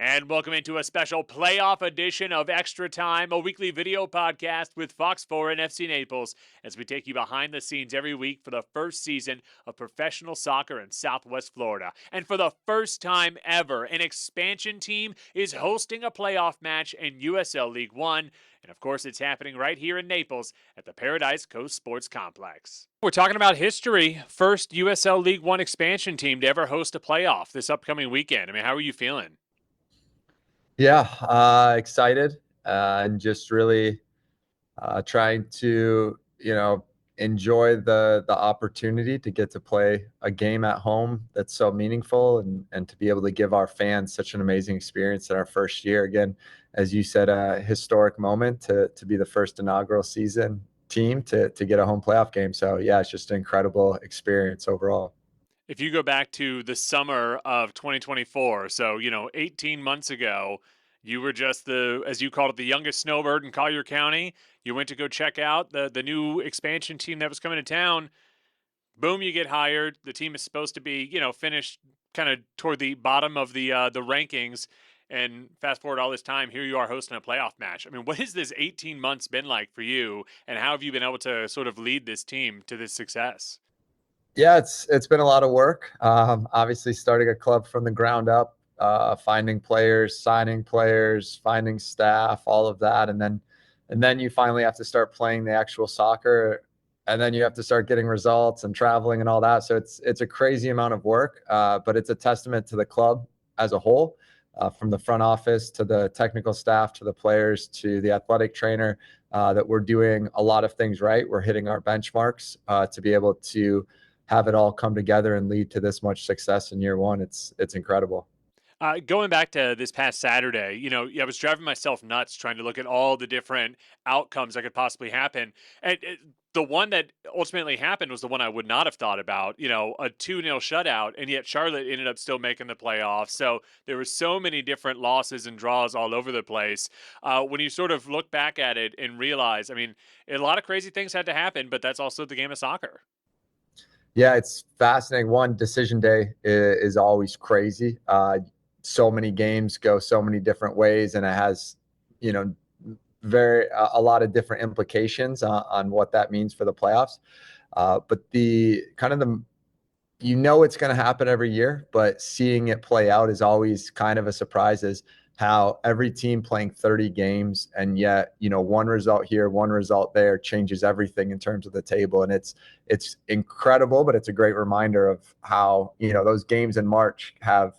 And welcome into a special playoff edition of Extra Time, a weekly video podcast with Fox 4 and FC Naples, as we take you behind the scenes every week for the first season of professional soccer in Southwest Florida. And for the first time ever, an expansion team is hosting a playoff match in USL League One. And of course, it's happening right here in Naples at the Paradise Coast Sports Complex. We're talking about history. First USL League One expansion team to ever host a playoff this upcoming weekend. I mean, how are you feeling? Yeah, excited and just really trying to, enjoy the opportunity to get to play a game at home that's so meaningful and to be able to give our fans such an amazing experience in our first year. Again, as you said, a historic moment to be the first inaugural season team to get a home playoff game. So yeah, it's just an incredible experience overall. If you go back to the summer of 2024, so 18 months ago, you were just as you called it, the youngest snowbird in Collier County. You went to go check out the new expansion team that was coming to town. Boom, you get hired. The team is supposed to be finished kind of toward the bottom of the rankings. And fast forward all this time, here you are hosting a playoff match. I mean, what has this 18 months been like for you, and how have you been able to sort of lead this team to this success? Yeah, it's been a lot of work. Obviously, starting a club from the ground up, finding players, signing players, finding staff, all of that, and then you finally have to start playing the actual soccer, and then you have to start getting results and traveling and all that. So it's a crazy amount of work, but it's a testament to the club as a whole, from the front office to the technical staff to the players to the athletic trainer, that we're doing a lot of things right. We're hitting our benchmarks to be able to have it all come together and lead to this much success in year one. It's incredible. Going back to this past Saturday, I was driving myself nuts trying to look at all the different outcomes that could possibly happen. And the one that ultimately happened was the one I would not have thought about, a 2-0 shutout. And yet Charlotte ended up still making the playoffs. So there were so many different losses and draws all over the place. When you sort of look back at it and realize, I mean, a lot of crazy things had to happen, but that's also the game of soccer. Yeah, it's fascinating. One, decision day is always crazy. So many games go so many different ways, and it has, you know, a lot of different implications on what that means for the playoffs. But the kind of the it's going to happen every year, but seeing it play out is always kind of a surprise. Is how every team playing 30 games, and yet one result here, one result there changes everything in terms of the table. And it's incredible, but it's a great reminder of how those games in March have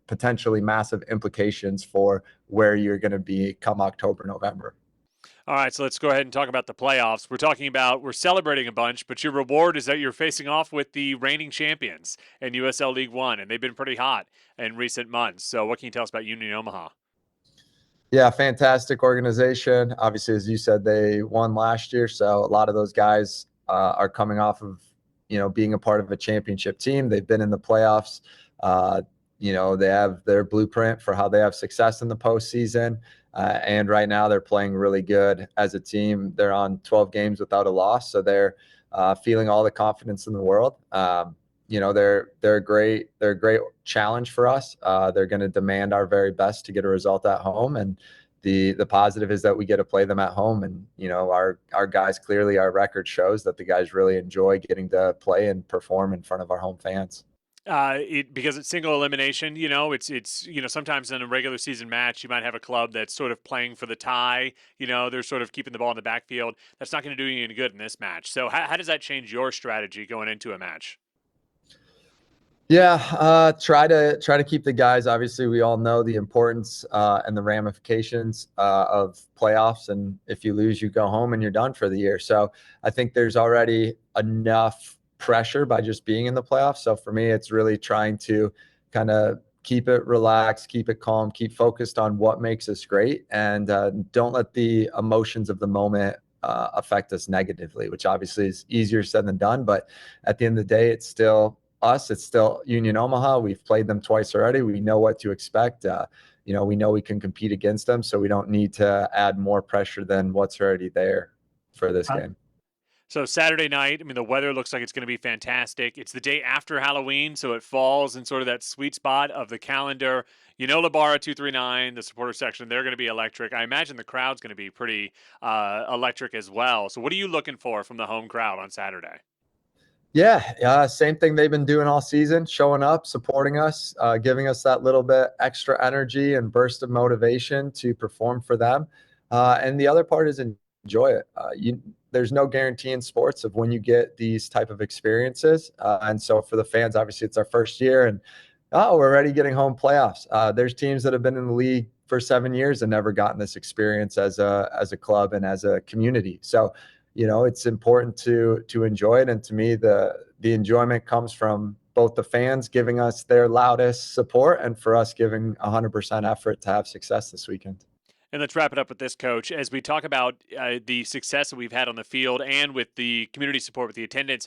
potentially massive implications for where you're going to be come October, November. All right, so let's go ahead and talk about the playoffs. We're celebrating a bunch, but your reward is that you're facing off with the reigning champions in USL League One, and they've been pretty hot in recent months. So, what can you tell us about Union Omaha? Yeah, fantastic organization. Obviously, as you said, they won last year, so a lot of those guys are coming off of being a part of a championship team. They've been in the playoffs. They have their blueprint for how they have success in the postseason. And right now, they're playing really good as a team. They're on 12 games without a loss, so they're feeling all the confidence in the world. They're a great challenge for us. They're going to demand our very best to get a result at home, and the positive is that we get to play them at home. And our guys, clearly our record shows that the guys really enjoy getting to play and perform in front of our home fans. Because it's single elimination. It's sometimes in a regular season match you might have a club that's sort of playing for the tie. They're sort of keeping the ball in the backfield. That's not going to do you any good in this match. So how does that change your strategy going into a match? Yeah, try to keep the guys. Obviously, we all know the importance and the ramifications of playoffs. And if you lose, you go home and you're done for the year. So I think there's already enough pressure by just being in the playoffs. So for me, it's really trying to kind of keep it relaxed, keep it calm, keep focused on what makes us great, and don't let the emotions of the moment affect us negatively, which obviously is easier said than done. But at the end of the day, it's still us. It's still Union Omaha. We've played them twice already. We know what to expect. We know we can compete against them, so we don't need to add more pressure than what's already there for this game. So Saturday night, I mean, the weather looks like it's going to be fantastic. It's the day after Halloween, so it falls in sort of that sweet spot of the calendar. You know, Labara 239, the supporter section, they're going to be electric. I imagine the crowd's going to be pretty electric as well. So, what are you looking for from the home crowd on Saturday? Yeah, same thing they've been doing all season, showing up, supporting us, giving us that little bit extra energy and burst of motivation to perform for them. And the other part is enjoy it. There's no guarantee in sports of when you get these type of experiences. And so for the fans, obviously it's our first year, and we're already getting home playoffs. There's teams that have been in the league for 7 years and never gotten this experience as a club and as a community. So it's important to enjoy it, and to me the enjoyment comes from both the fans giving us their loudest support and for us giving 100% effort to have success this weekend. And let's wrap it up with this, Coach. As we talk about the success that we've had on the field and with the community support with the attendance,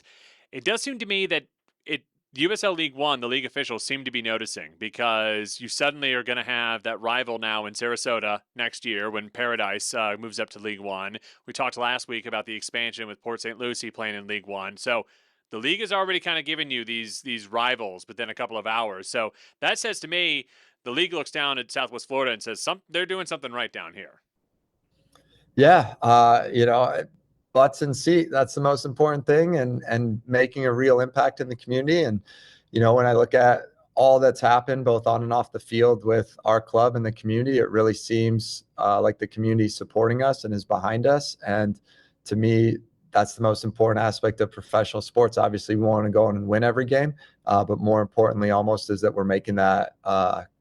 it does seem to me that it USL League One, the league officials seem to be noticing, because you suddenly are going to have that rival now in Sarasota next year when Paradise moves up to League One. We talked last week about the expansion with Port St. Lucie playing in League One. So the league is already kind of giving you these rivals within a couple of hours. So that says to me the league looks down at Southwest Florida and says they're doing something right down here. Yeah, butts in seat. That's the most important thing, and making a real impact in the community. And when I look at all that's happened both on and off the field with our club and the community, it really seems like the community is supporting us and is behind us. And to me, that's the most important aspect of professional sports. Obviously, we want to go in and win every game, but more importantly, almost, is that we're making that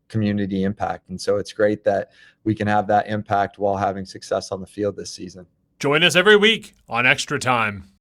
community impact. And so it's great that we can have that impact while having success on the field this season. Join us every week on Extra Time.